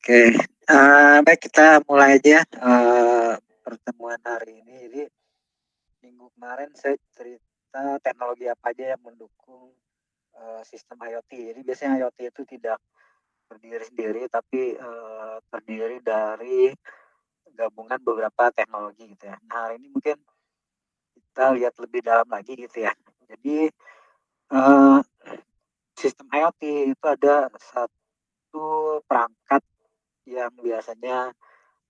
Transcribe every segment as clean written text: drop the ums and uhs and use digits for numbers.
Oke, baik kita mulai aja, pertemuan hari ini. Jadi minggu kemarin saya cerita teknologi apa aja yang mendukung, sistem IoT. Jadi biasanya IoT itu tidak berdiri sendiri, tapi, terdiri dari gabungan beberapa teknologi gitu ya. Nah, hari ini mungkin kita lihat lebih dalam lagi gitu ya. Jadi, eee, sistem IoT itu ada satu perangkat yang biasanya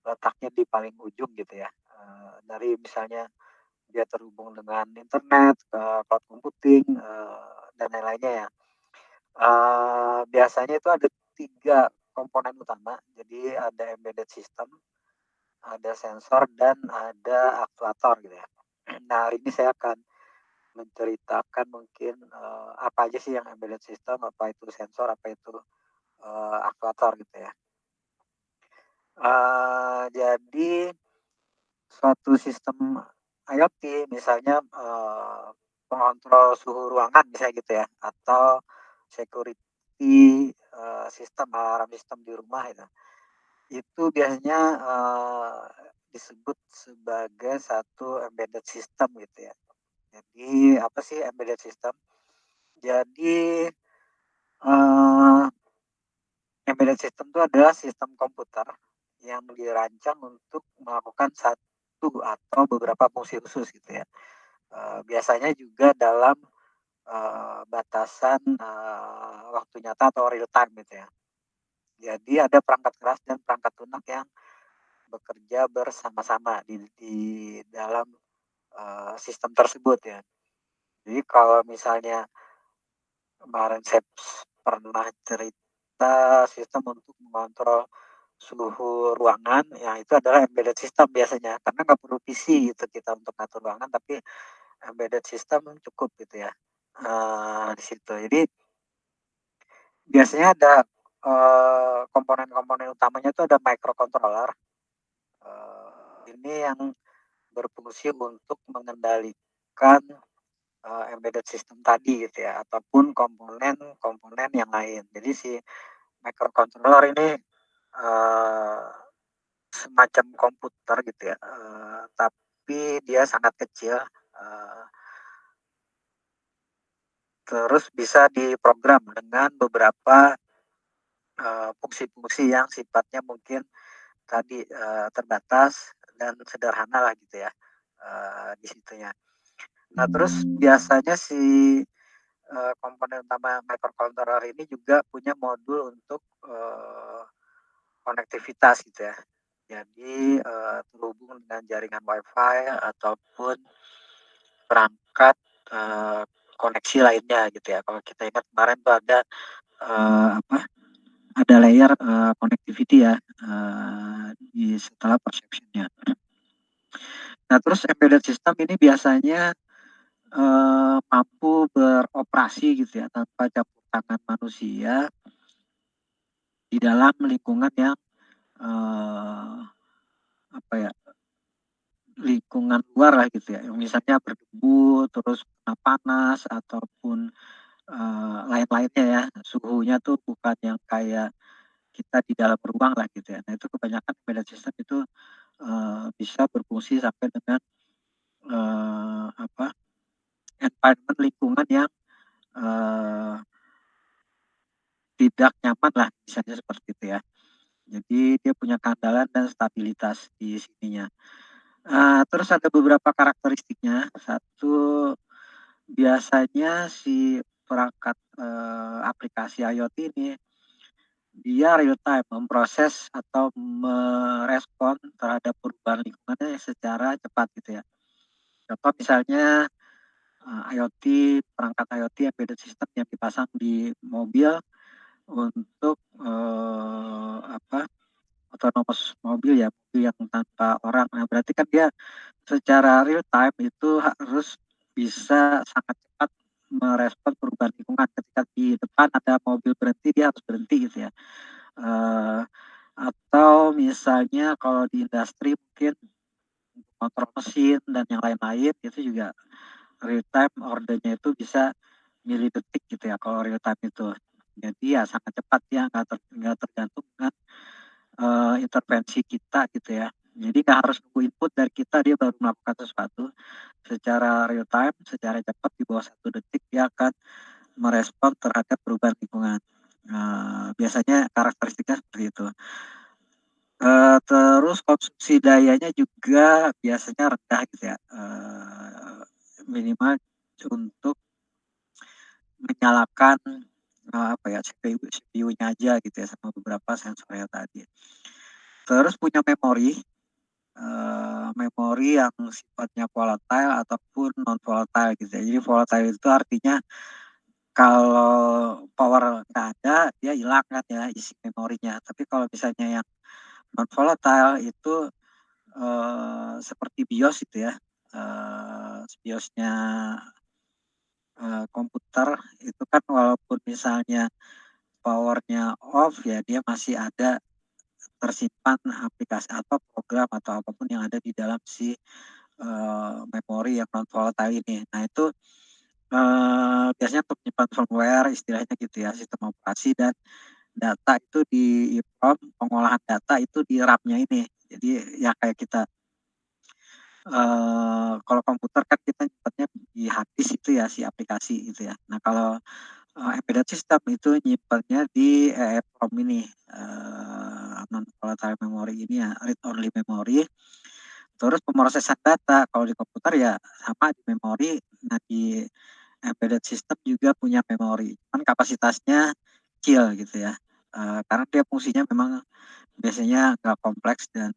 letaknya di paling ujung gitu ya, dari misalnya dia terhubung dengan internet, cloud computing, dan lain-lainnya ya. Biasanya itu ada 3 komponen utama, jadi ada embedded system, ada sensor, dan ada aktuator gitu ya. Nah, hari ini saya akan menceritakan mungkin, apa aja sih yang embedded system, apa itu sensor, apa itu, aktuator gitu ya. Jadi suatu sistem IoT misalnya, pengontrol suhu ruangan misalnya gitu ya, atau security, sistem, alarm sistem di rumah itu. Itu biasanya, disebut sebagai satu embedded system gitu ya. Jadi apa sih embedded system? Jadi, eee, embedded system itu adalah sistem komputer yang dirancang untuk melakukan satu atau beberapa fungsi khusus gitu ya. Biasanya juga dalam, batasan, waktu nyata atau real time gitu ya. Jadi ada perangkat keras dan perangkat lunak yang bekerja bersama-sama di dalam, sistem tersebut ya. Jadi kalau misalnya kemarin saya pernah cerita sistem untuk mengontrol suhu ruangan, ya itu adalah embedded system biasanya, karena nggak perlu PC gitu kita untuk ngatur ruangan, tapi embedded system cukup gitu ya, di situ. Jadi biasanya ada, komponen-komponen utamanya itu ada microcontroller, ini yang berfungsi untuk mengendalikan, embedded system tadi gitu ya, ataupun komponen-komponen yang lain. Jadi si microcontroller ini, eee, semacam komputer gitu ya, tapi dia sangat kecil, eee, terus bisa diprogram dengan beberapa, fungsi-fungsi yang sifatnya mungkin tadi, terbatas dan sederhana lah gitu ya, di situnya. Nah terus biasanya si, komponen utama microcontroller ini juga punya modul untuk, konektivitas gitu ya. Jadi, terhubung dengan jaringan WiFi ataupun perangkat, koneksi lainnya gitu ya. Kalau kita ingat kemarin tuh ada, apa, ada layer, connectivity ya, di setelah perception-nya. Nah terus embedded system ini biasanya, mampu beroperasi gitu ya tanpa campur tangan manusia di dalam lingkungan yang, eee, apa ya, lingkungan luar lah gitu ya, yang misalnya berdebu, terus kena panas ataupun, lain-lainnya ya, suhunya tuh bukan yang kayak kita di dalam ruang lah gitu ya. Nah itu kebanyakan embedded system itu, bisa berfungsi sampai dengan, apa, environment lingkungan yang, eee, tidak nyaman lah misalnya seperti itu ya. Jadi dia punya keandalan dan stabilitas di sininya. Terus ada beberapa karakteristiknya. Satu, biasanya si perangkat, aplikasi IoT ini, dia real time memproses atau merespon terhadap perubahan lingkungannya secara cepat gitu ya. Contoh misalnya, IoT, perangkat IoT embedded system yang dipasang di mobil untuk, apa, autonomous mobil ya, mobil yang tanpa orang. Nah berarti kan dia secara real time itu harus bisa sangat cepat merespon perubahan lingkungan. Ketika di depan ada mobil berhenti, dia harus berhenti gitu ya. Eee, atau misalnya kalau di industri mungkin untuk kontrol mesin dan yang lain-lain itu juga real time ordernya itu bisa milidetik gitu ya kalau real time itu. Jadi ya sangat cepat ya, nggak tergantung dengan, intervensi kita gitu ya. Jadi nggak harus nunggu input dari kita dia baru melakukan sesuatu. Secara real time, secara cepat di bawah 1 detik dia akan merespon terhadap perubahan lingkungan. Biasanya karakteristiknya seperti itu. Terus konsumsi dayanya juga biasanya rendah gitu ya, minimal untuk menyalakan, apa ya, CPU-nya aja gitu ya sama beberapa sensornya tadi. Terus punya memori yang sifatnya volatile ataupun non volatile gitu ya. Jadi volatile itu artinya kalau power nggak ada dia hilang kan ya isi memorinya. Tapi kalau misalnya yang non volatile itu, seperti BIOS itu ya, BIOS-nya, komputer itu kan walaupun misalnya power-nya off ya dia masih ada tersimpan aplikasi atau program atau apapun yang ada di dalam si, memori yang non volatile ini. Nah itu, biasanya untuk menyimpan firmware istilahnya gitu ya, sistem operasi dan data itu di EEPROM, pengolahan data itu di RAM-nya ini. Jadi ya kayak kita, kalau komputer kan kita nyimpennya di hard disk itu ya, si aplikasi itu ya. Nah kalau, embedded system itu nyimpennya di EEPROM ini, non volatile memory ini ya, read only memory. Terus pemrosesan data, kalau di komputer ya sama di memori, nah di embedded system juga punya memori, cuman kapasitasnya kecil gitu ya, karena dia fungsinya memang biasanya nggak kompleks dan,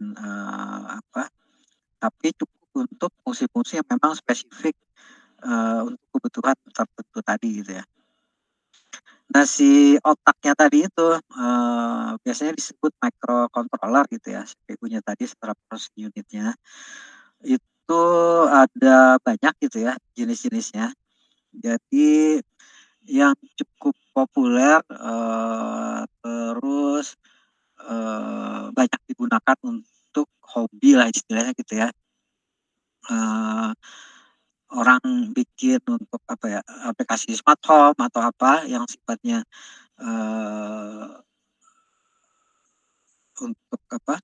tapi cukup untuk fungsi-fungsi yang memang spesifik, untuk kebutuhan tertentu tadi gitu ya. Nah si otaknya tadi itu, biasanya disebut microcontroller gitu ya, CPU-nya tadi Central Processing Unit-nya. Itu ada banyak gitu ya jenis-jenisnya. Jadi yang cukup populer, terus, banyak digunakan untuk hobi lah istilahnya gitu ya. Eee, Orang bikin untuk apa ya, aplikasi smart home atau apa yang sifatnya, eee, untuk apa,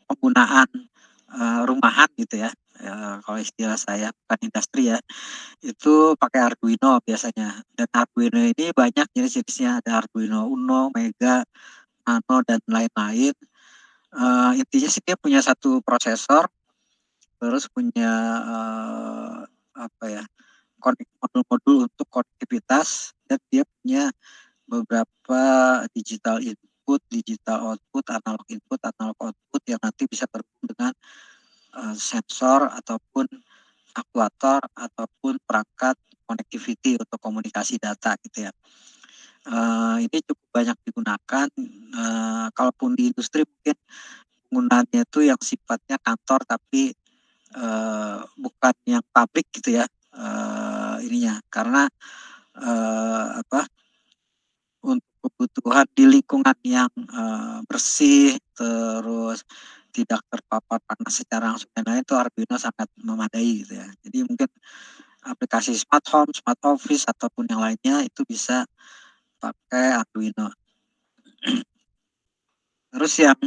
penggunaan, rumahan gitu ya, kalau istilah saya bukan industri ya. Itu pakai Arduino biasanya, dan Arduino ini banyak jenis-jenisnya, ada Arduino Uno, Mega, Nano, dan lain-lain. Intinya sih dia punya satu prosesor, terus punya, apa ya, modul-modul untuk konektivitas, dan dia punya beberapa digital input, digital output, analog output yang nanti bisa terhubung dengan, sensor ataupun aktuator ataupun perangkat connectivity untuk komunikasi data gitu ya. Ini cukup banyak digunakan, kalaupun di industri mungkin penggunaannya itu yang sifatnya kantor tapi, bukan yang pabrik gitu ya, ininya. Karena, apa, untuk kebutuhan di lingkungan yang, bersih, terus tidak terpapar panas secara langsung dan lain-lain itu Arduino sangat memadai gitu ya. Jadi mungkin aplikasi smart home, smart office, ataupun yang lainnya itu bisa pakai Arduino. Terus yang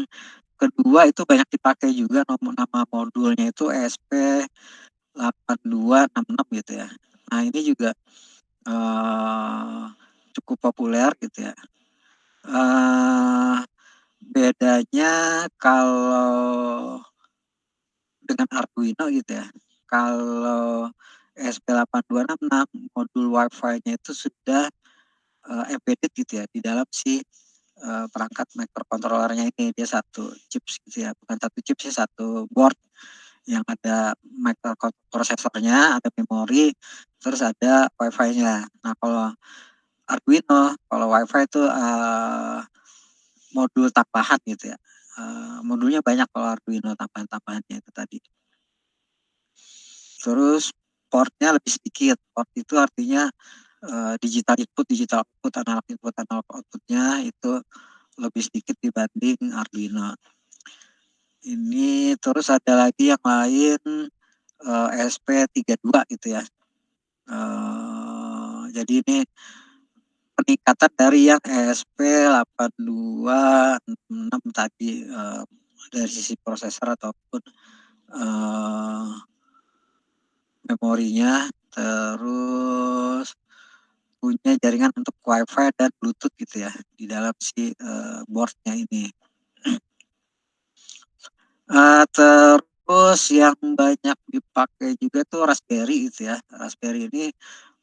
kedua itu banyak dipakai juga nama modulnya itu ESP8266 gitu ya. Nah ini juga, eee, cukup populer gitu ya. Eee, Bedanya kalau dengan Arduino gitu ya, kalau ESP8266 modul Wi-Fi-nya itu sudah, embedded gitu ya di dalam si, perangkat microcontroller-nya ini. Dia satu chips gitu ya, bukan satu chip sih, satu board yang ada prosesornya, ada memori, terus ada Wi-Fi-nya. Nah kalau Arduino, kalau Wi-Fi itu, modul tambahan gitu ya, modulnya banyak kalau Arduino tambahan-tambahannya itu tadi. Terus port-nya lebih sedikit, port itu artinya, digital input, digital output, analog output-nya itu lebih sedikit dibanding Arduino. Ini terus ada lagi yang lain, ESP32 gitu ya. Jadi ini peningkatan dari yang ESP8266 tadi, dari sisi prosesor ataupun, memorinya, terus punya jaringan untuk Wi-Fi dan Bluetooth gitu ya, di dalam si, board-nya ini. Terus yang banyak dipakai juga tuh Raspberry gitu ya. Raspberry ini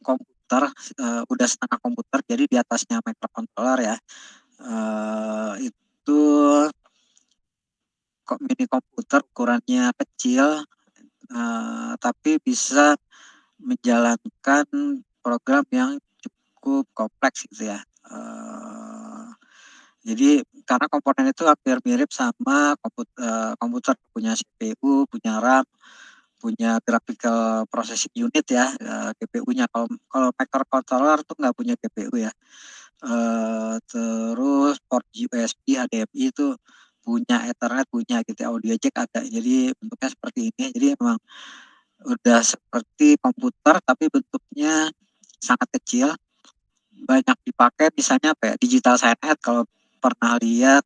komputer, udah setengah komputer, jadi di atasnya microcontroller ya. Itu kok mini komputer ukurannya kecil, tapi bisa menjalankan program yang cukup kompleks gitu ya. Jadi karena komponen itu hampir mirip sama komputer, punya CPU, punya RAM, punya graphical processing unit ya, GPU-nya. Kalau kalau microcontroller tuh nggak punya GPU ya. Terus port USB, HDMI itu punya, Ethernet punya gitu ya, audio jack ada. Jadi bentuknya seperti ini. Jadi memang udah seperti komputer tapi bentuknya sangat kecil. Banyak dipakai misalnya apa ya, digital sign ad kalau pernah lihat,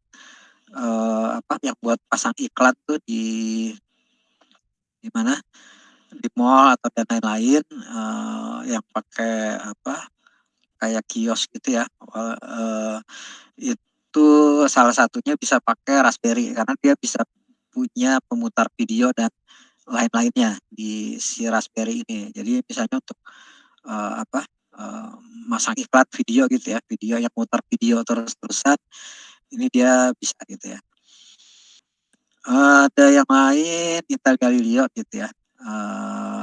apa yang buat pasang iklan tuh di mana, di mall atau dan lain-lain, yang pakai apa, kayak kios gitu ya, itu salah satunya bisa pakai Raspberry karena dia bisa punya pemutar video dan lain-lainnya di si Raspberry ini. Jadi misalnya untuk, apa, eee, masang iklan video gitu ya, video yang muter video terus-terusan, ini dia bisa gitu ya. Ada yang lain Intel Galileo gitu ya,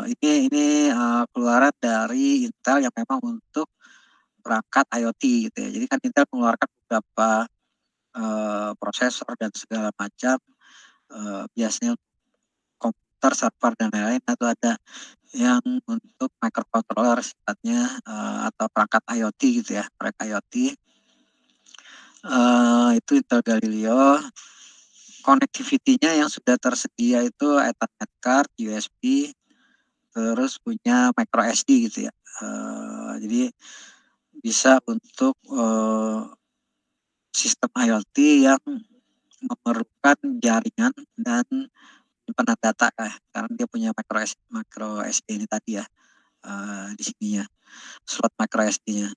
ini, keluaran dari Intel yang memang untuk perangkat IoT gitu ya. Jadi kan Intel mengeluarkan beberapa, prosesor dan segala macam, biasanya komputer, server dan lain-lain, atau ada yang untuk microcontroller sifatnya, atau perangkat IoT gitu ya, proyek IoT, itu Intel Galileo. Connectivity-nya yang sudah tersedia itu Ethernet card, USB, terus punya micro SD gitu ya. Jadi bisa untuk, sistem IoT yang memerlukan jaringan dan penyimpanan data karena dia punya micro SD ini tadi ya, di sininya, slot micro SD-nya.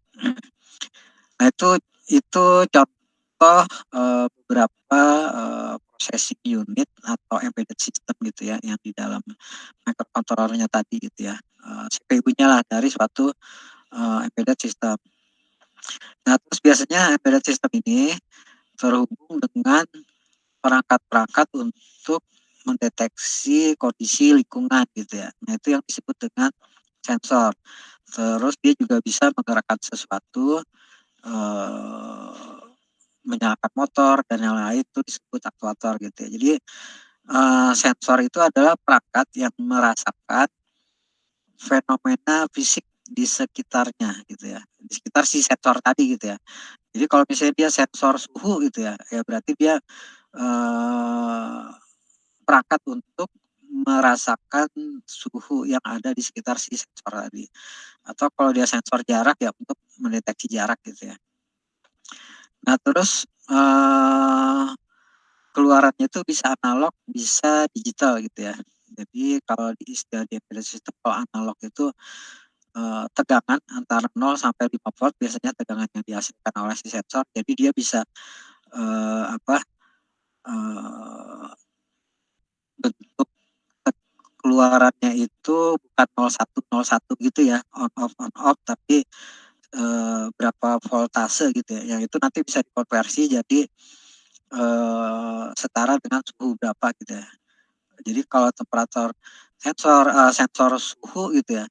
Nah itu contoh, beberapa, processing unit atau embedded system gitu ya, yang di dalam microcontroller-nya tadi gitu ya, CPU-nya lah dari suatu, embedded system. Nah, terus biasanya embedded system ini terhubung dengan perangkat-perangkat untuk mendeteksi kondisi lingkungan gitu ya. Nah, itu yang disebut dengan sensor. Terus dia juga bisa menggerakkan sesuatu, menyalakan motor dan yang lain itu disebut aktuator gitu ya. Jadi, sensor itu adalah perangkat yang merasakan fenomena fisik di sekitarnya gitu ya, di sekitar si sensor tadi gitu ya. Jadi kalau misalnya dia sensor suhu gitu ya, ya berarti dia, eee, perangkat untuk merasakan suhu yang ada di sekitar si sensor tadi. Atau kalau dia sensor jarak ya untuk mendeteksi jarak gitu ya. Nah terus, keluarannya itu bisa analog, bisa digital gitu ya. Jadi kalau di istilah di embedded system, kalau analog itu, tegangan antara 0 sampai 5 volt biasanya tegangan yang dihasilkan oleh si sensor. Jadi dia bisa, apa, eee, bentuk keluarannya itu bukan 0101 gitu ya, on off, tapi, berapa voltase gitu ya, yang itu nanti bisa dikonversi jadi, setara dengan suhu berapa gitu ya. Jadi kalau temperatur sensor suhu gitu ya,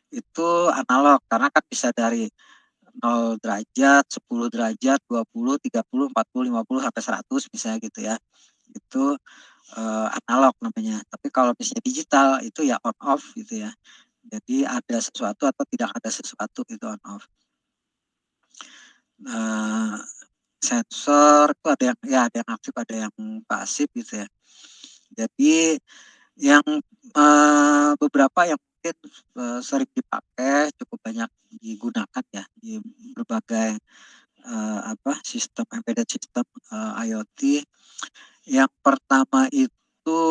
itu analog karena kan bisa dari 0 derajat, 10 derajat, 20, 30, 40, 50, sampai 100 misalnya gitu ya. Itu, analog namanya. Tapi kalau misalnya digital itu ya on off gitu ya. Jadi ada sesuatu atau tidak ada sesuatu itu on off. Eee, Sensor itu ada yang ya ada yang aktif, ada yang pasif gitu ya. Jadi yang, beberapa yang mungkin mungkin, sering dipakai, cukup banyak digunakan ya di berbagai, sistem embedded system, IoT. Yang pertama itu,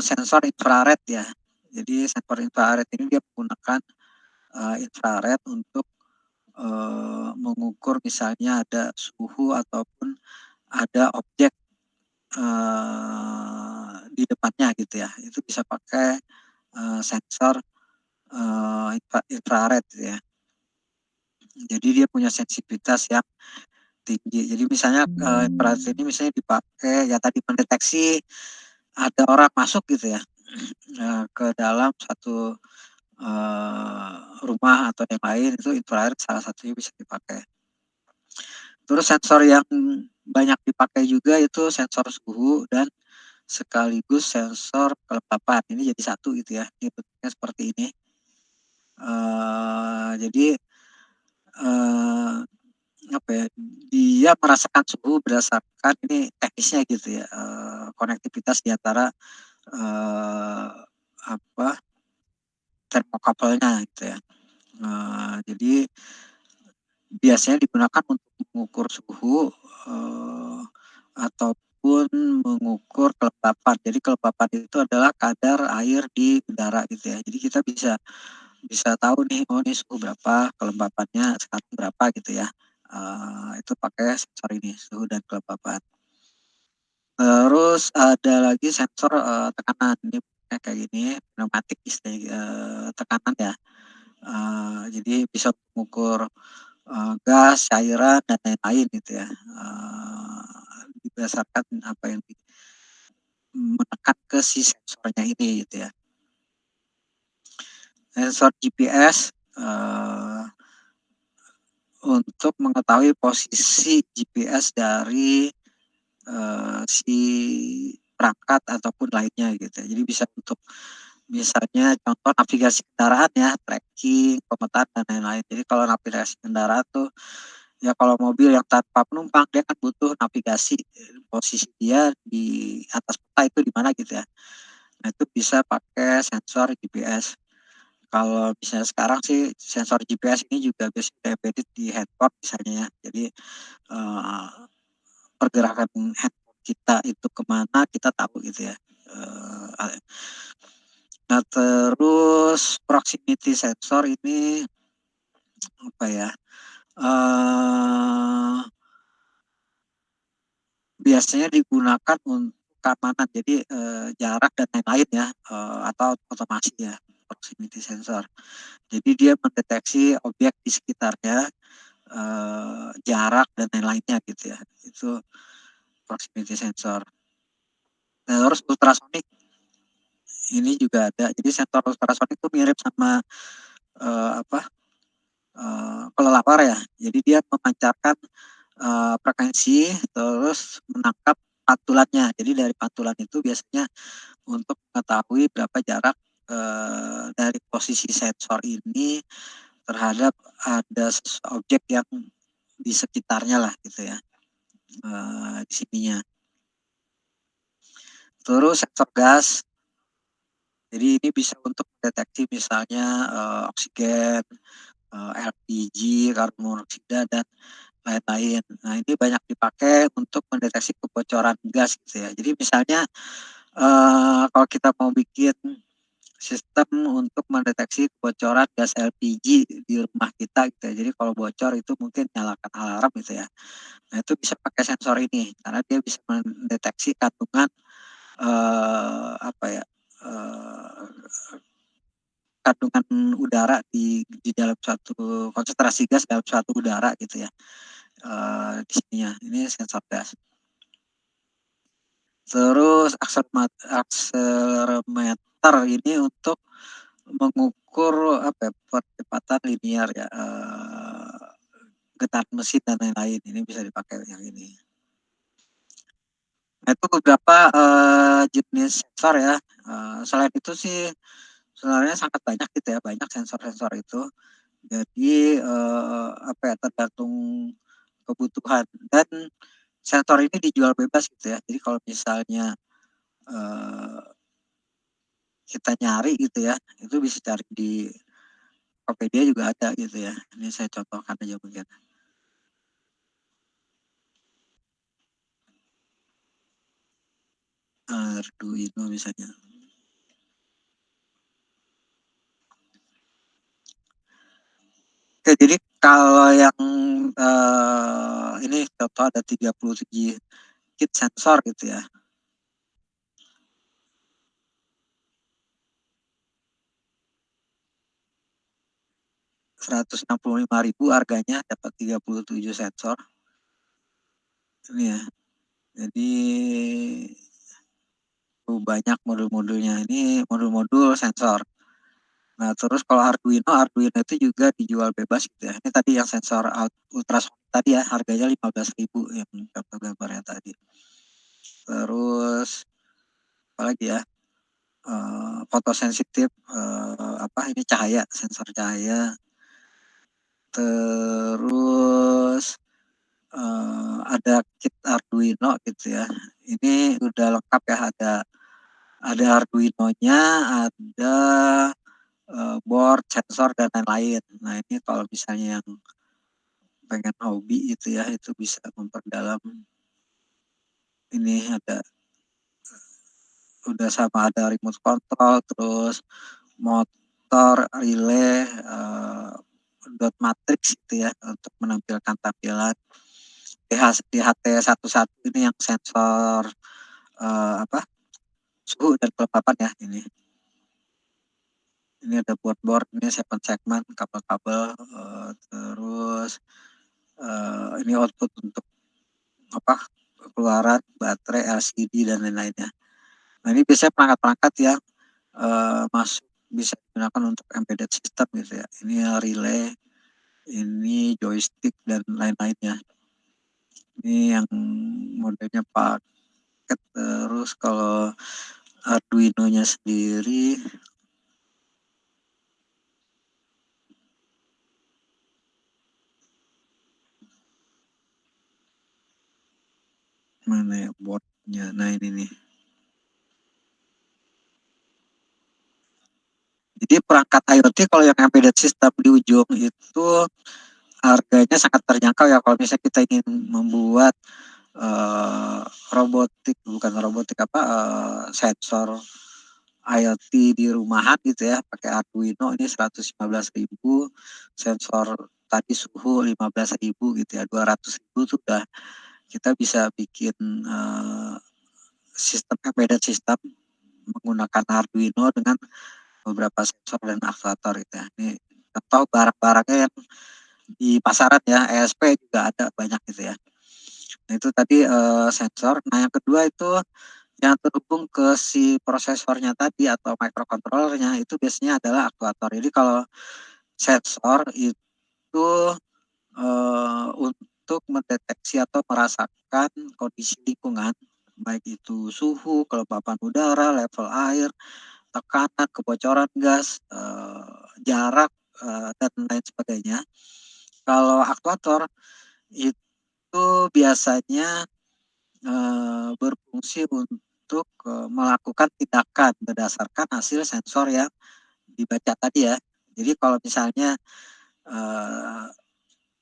sensor infrared ya. Jadi sensor infrared ini dia menggunakan, infrared untuk, mengukur misalnya ada suhu ataupun ada objek, di depannya gitu ya. Itu bisa pakai, sensor, infrared gitu ya. Jadi dia punya sensitivitas yang tinggi. Jadi misalnya, infrared ini misalnya dipakai ya tadi mendeteksi ada orang masuk gitu ya, ke dalam satu, rumah atau yang lain, itu infrared salah satunya bisa dipakai. Terus sensor yang banyak dipakai juga itu sensor suhu dan sekaligus sensor kelembapan. Ini jadi satu gitu ya, ini bentuknya seperti ini. Jadi, eee, apa ya, dia merasakan suhu berdasarkan ini teknisnya gitu ya, konektivitas di antara, eee, apa, termokabelnya gitu ya. Jadi biasanya digunakan untuk mengukur suhu, ataupun mengukur kelembapan. Jadi kelembapan itu adalah kadar air di udara gitu ya. Jadi kita bisa bisa tahu nih, oh ini suhu berapa, kelembapannya sekarang berapa gitu ya. Itu pakai sensor ini, suhu dan kelembapan. Terus ada lagi sensor, tekanan, ini kayak gini, pneumatik istilahnya, tekanan ya. Jadi bisa mengukur, gas, cairan, dan lain-lain gitu ya, berdasarkan apa yang menekan ke si sensornya ini gitu ya. Sensor GPS, untuk mengetahui posisi GPS dari, si perangkat ataupun lainnya gitu ya. Jadi bisa untuk misalnya contoh navigasi kendaraan ya, tracking, pemetaan dan lain-lain. Jadi kalau navigasi kendaraan tuh, ya kalau mobil yang tanpa penumpang dia kan butuh navigasi, posisi dia di atas peta itu di mana gitu ya. Nah itu bisa pakai sensor GPS. Kalau misalnya sekarang sih sensor GPS ini juga bisa embedded di handphone misalnya ya. Jadi, eee, pergerakan handphone kita itu kemana kita tahu gitu ya. Eee, nah terus proximity sensor ini apa ya, eee, biasanya digunakan untuk keamanan. Jadi, jarak dan lain-lain ya, atau otomasi ya, proximity sensor. Jadi dia mendeteksi objek di sekitarnya, jarak dan lain-lainnya gitu ya. Itu proximity sensor. Terus ultrasonic ini juga ada. Jadi sensor ultrasonic itu mirip sama, apa, kelelawar ya. Jadi dia memancarkan, frekuensi terus menangkap pantulannya. Jadi dari pantulan itu biasanya untuk mengetahui berapa jarak, dari posisi sensor ini terhadap ada objek yang di sekitarnya lah gitu ya, di sininya. Terus sensor gas, jadi ini bisa untuk mendeteksi misalnya, oksigen, LPG, karbon monoksida dan lain-lain. Nah ini banyak dipakai untuk mendeteksi kebocoran gas gitu ya. Jadi misalnya, kalau kita mau bikin sistem untuk mendeteksi kebocoran gas LPG di rumah kita gitu ya. Jadi kalau bocor itu mungkin nyalakan alarm gitu ya. Nah itu bisa pakai sensor ini, karena dia bisa mendeteksi kandungan, apa ya, eee, kandungan udara di dalam suatu konsentrasi gas dalam suatu udara gitu ya, di sininya, ini sensor gas. Terus akselerometer ini untuk mengukur apa ya, percepatan linear ya, getaran mesin dan lain-lain, ini bisa dipakai yang ini. Nah itu beberapa, jenis sensor ya, selain itu sih sebenarnya sangat banyak gitu ya, banyak sensor-sensor itu. Jadi, apa ya, tergantung kebutuhan dan sensor ini dijual bebas gitu ya. Jadi kalau misalnya, eee, kita nyari gitu ya, itu bisa cari di Tokopedia juga ada gitu ya. Ini saya contohkan aja mungkin. Arduino misalnya. Oke, jadi kalau yang ini contoh ada 37 kit sensor gitu ya. 165.000 harganya dapat 37 sensor. Ini ya. Jadi banyak modul-modulnya. Ini modul-modul sensor. Nah, terus kalau Arduino itu juga dijual bebas gitu ya. Ini tadi yang sensor ultrasonic tadi ya, harganya 15.000 yang contoh gambarnya tadi. Terus apalagi ya? Fotosensitif apa ini cahaya, sensor cahaya. Terus ada kit Arduino gitu ya. Ini udah lengkap ya, ada Arduino-nya, ada board, sensor dan lain-lain. Nah, ini kalau misalnya yang pengen hobi itu ya, itu bisa memperdalam. Ini ada udah sama ada remote control, terus motor, relay, dot matrix gitu ya untuk menampilkan tampilan. DHT11 ini yang sensor apa suhu dan kelembapan ya ini. Ini ada board ini 7 segmen kabel-kabel, terus ini output untuk apa keluaran baterai LCD dan lain-lainnya. Nah, ini biasanya perangkat-perangkat yang masuk bisa digunakan untuk embedded system gitu ya. Ini relay, ini joystick dan lain-lainnya. Ini yang modelnya paket. Terus kalau Arduino-nya sendiri mana ya boardnya? Nah, ini nih. Jadi perangkat IoT kalau yang embedded system di ujung itu harganya sangat terjangkau ya. Kalau misalnya kita ingin membuat robotik, bukan robotik apa, sensor IoT di rumahan gitu ya, pakai Arduino ini 115.000, sensor tadi suhu 15.000 gitu ya, 200.000 sudah kita bisa bikin sistem embedded system menggunakan Arduino dengan beberapa sensor dan aktuator gitu ya. Ini contoh barang-barangnya yang di pasaran ya, ESP juga ada banyak gitu ya. Nah, itu tadi sensor. Nah, yang kedua itu yang terhubung ke si prosesornya tadi atau microcontrollernya itu biasanya adalah aktuator. Jadi kalau sensor itu untuk mendeteksi atau merasakan kondisi lingkungan, baik itu suhu, kelembapan udara, level air, tekanan, kebocoran gas, jarak, dan lain sebagainya. Kalau aktuator itu biasanya berfungsi untuk melakukan tindakan berdasarkan hasil sensor yang dibaca tadi ya. Jadi kalau misalnya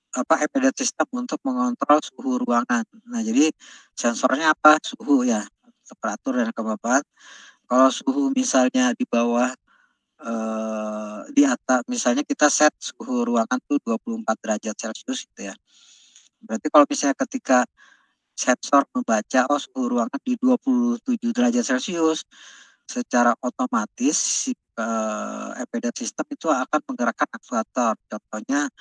apa embedded system untuk mengontrol suhu ruangan. Nah, jadi sensornya apa? Suhu ya, temperatur dan kelembapan. Kalau suhu misalnya di bawah di atas misalnya kita set suhu ruangan tuh 24 derajat Celcius gitu ya. Berarti kalau misalnya ketika sensor membaca oh suhu ruangan di 27 derajat Celcius, secara otomatis si embedded system itu akan menggerakkan aktuator. Contohnya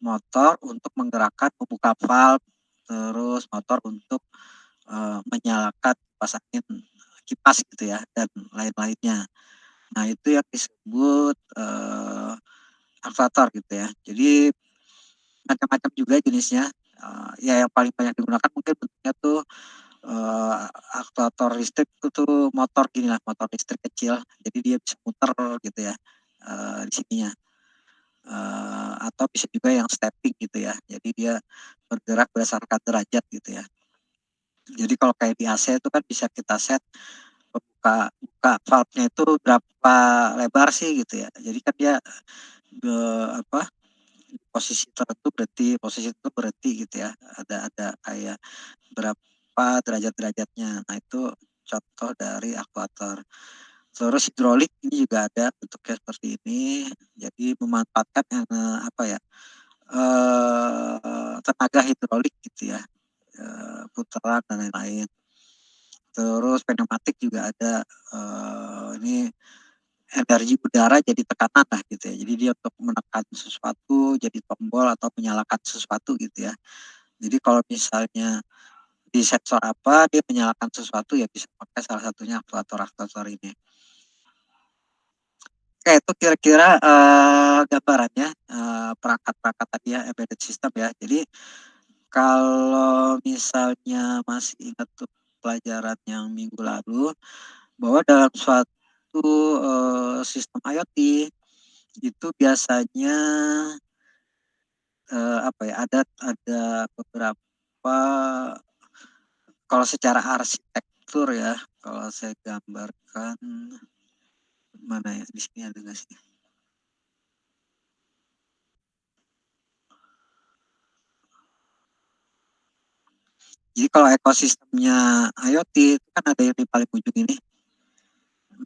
motor untuk menggerakkan membuka valve, terus motor untuk menyalakan kipas angin, kipas gitu ya, dan lain-lainnya. Nah, itu yang disebut aktuator gitu ya. Jadi macam-macam juga jenisnya. Ya yang paling banyak digunakan mungkin bentuknya tuh aktuator listrik itu motor gini lah, motor listrik kecil. Jadi dia bisa muter gitu ya di sininya. Atau bisa juga yang stepping gitu ya. Jadi dia bergerak berdasarkan derajat gitu ya. Jadi kalau kayak di AC itu kan bisa kita set buka buka valve-nya itu berapa lebar sih gitu ya. Jadi kan dia, apa, posisi itu berhenti gitu ya. Ada kayak berapa derajat-derajatnya. Nah, itu contoh dari akuator. Terus hidrolik ini juga ada bentuknya seperti ini. Jadi memanfaatkan yang apa ya, tenaga hidrolik gitu ya, putaran dan lain-lain. Terus pneumatik juga ada, ini energi udara jadi tekanan lah gitu ya. Jadi dia untuk menekan sesuatu jadi tombol atau menyalakan sesuatu gitu ya. Jadi kalau misalnya di sensor apa dia menyalakan sesuatu ya bisa pakai salah satunya aktuator-aktuator ini. Oke, itu kira-kira gambarannya perangkat-perangkat tadi ya embedded system ya. Jadi kalau misalnya masih ingat tuh pelajaran yang minggu lalu bahwa dalam suatu sistem IoT itu biasanya apa ya, ada beberapa kalau secara arsitektur ya, kalau saya gambarkan mana ya di sini ada nggak sih? Jadi kalau ekosistemnya IoT itu kan ada yang di paling ujung ini.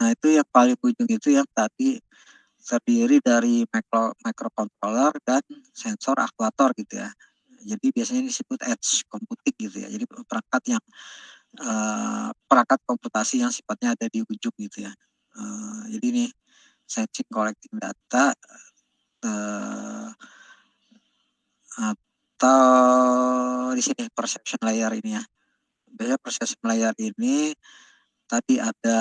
Nah itu yang paling ujung itu yang tadi terdiri dari microcontroller dan sensor aktuator gitu ya. Jadi biasanya disebut edge computing gitu ya. Jadi perangkat komputasi yang sifatnya ada di ujung gitu ya. Jadi ini sensing collecting data uh, atau di sini perception layer ini ya. Biasanya perception layer ini tadi ada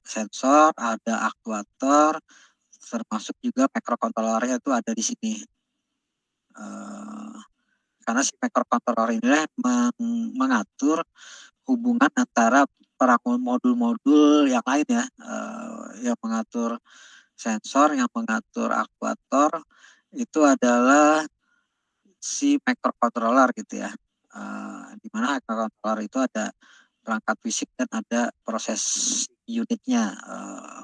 sensor, ada aktuator, termasuk juga microcontrollernya itu ada di sini. Uh, karena si microcontroller ini mengatur hubungan antara para modul-modul yang lain ya, yang mengatur sensor, yang mengatur aktuator itu adalah si microcontroller gitu ya. Di mana microcontroller itu ada perangkat fisik dan ada proses unitnya,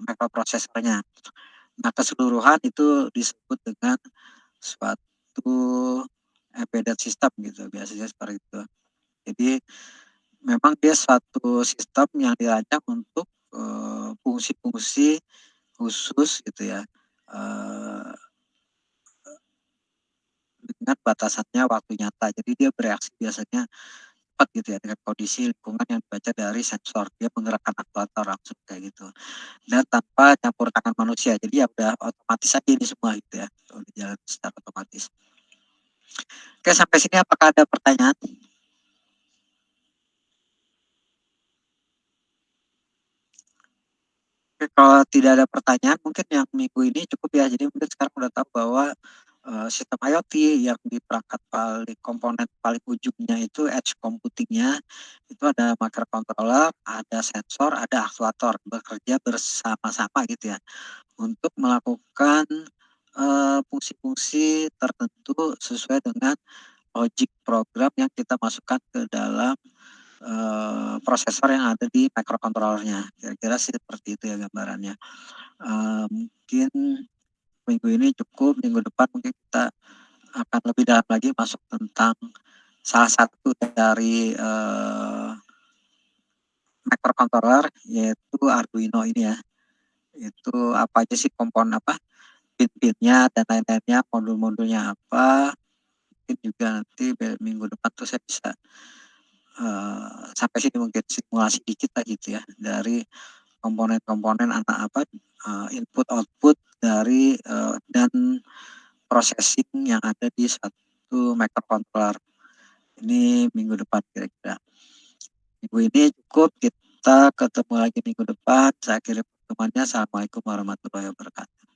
microprosesornya. Nah, keseluruhan itu disebut dengan suatu embedded system gitu, biasanya seperti itu. Jadi memang dia suatu sistem yang dirancang untuk fungsi-fungsi khusus gitu ya, dengan batasannya waktu nyata. Jadi dia bereaksi biasanya cepat gitu ya dengan kondisi lingkungan yang dibaca dari sensor. Dia menggerakkan aktuator langsung kayak gitu. Dan tanpa campur tangan manusia. Jadi ya udah otomatis aja ini semua gitu ya. Udah jalan secara otomatis. Oke, sampai sini apakah ada pertanyaan? Oke, kalau tidak ada pertanyaan mungkin yang minggu ini cukup ya. Jadi mungkin sekarang udah tahu bahwa sistem IoT yang di perangkat paling komponen paling ujungnya itu edge computingnya itu ada microcontroller, ada sensor, ada aktuator bekerja bersama-sama gitu ya untuk melakukan fungsi-fungsi tertentu sesuai dengan logic program yang kita masukkan ke dalam prosesor yang ada di microcontrollernya. Kira-kira sih seperti itu ya gambarannya. Mungkin minggu ini cukup, minggu depan mungkin kita akan lebih dalam lagi masuk tentang salah satu dari microcontroller yaitu Arduino ini ya. Itu apa aja sih komponen apa pin-pinnya dan lain-lainnya, modul-modulnya apa. Mungkin juga nanti minggu depan tuh saya bisa sampai sini mungkin simulasi dikit lah gitu ya dari komponen-komponen anak apa input output dari dan processing yang ada di satu microcontroller ini minggu depan kira-kira. Minggu ini cukup, kita ketemu lagi minggu depan. Saya akhiri pertemuannya. Assalamualaikum warahmatullahi wabarakatuh.